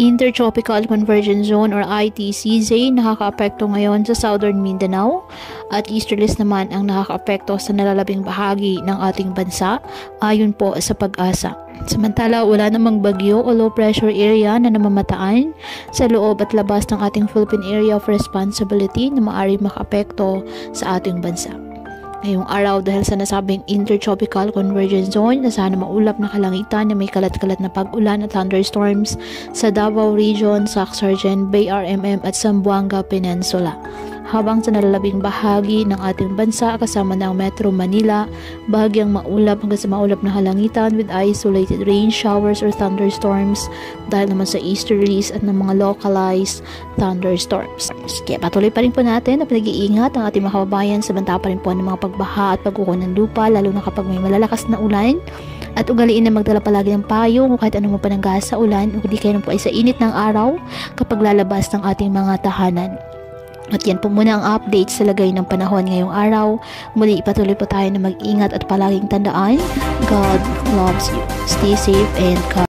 Intertropical Convergence Zone or ITCZ nakakaapekto ngayon sa Southern Mindanao at easterlies naman ang nakakaapekto sa nalalabing bahagi ng ating bansa ayon po sa Pag-asa. Samantala, wala namang bagyo o low pressure area na namamataan sa loob at labas ng ating Philippine Area of Responsibility na maaari makaapekto sa ating bansa. Ngayong araw dahil sa nasabing Intertropical Convergence Zone na sana maulap na kalangitan na may kalat-kalat na pag-ulan at thunderstorms sa Davao Region, Sac-Sargen, Bay-RMM at Zamboanga Peninsula. Habang sa nalalabing bahagi ng ating bansa kasama ng Metro Manila, bahagyang maulap hanggang sa maulap na kalangitan with isolated rain showers or thunderstorms dahil naman sa easterlies at ng mga localized thunderstorms. Kaya patuloy pa rin po natin na pinag-iingat ang ating mga kababayan samantala pa rin po ng mga pagbaha at pagkuho ng lupa lalo na kapag may malalakas na ulan. At ugaliin na magdala palagi ng payong o kahit anong mapananggas sa ulan o di kayo po ay sa init ng araw kapag lalabas ng ating mga tahanan. At yan po muna ang update sa lagay ng panahon ngayong araw. Muli ipatuloy po tayo na mag-ingat at palaging tandaan, God loves you. Stay safe and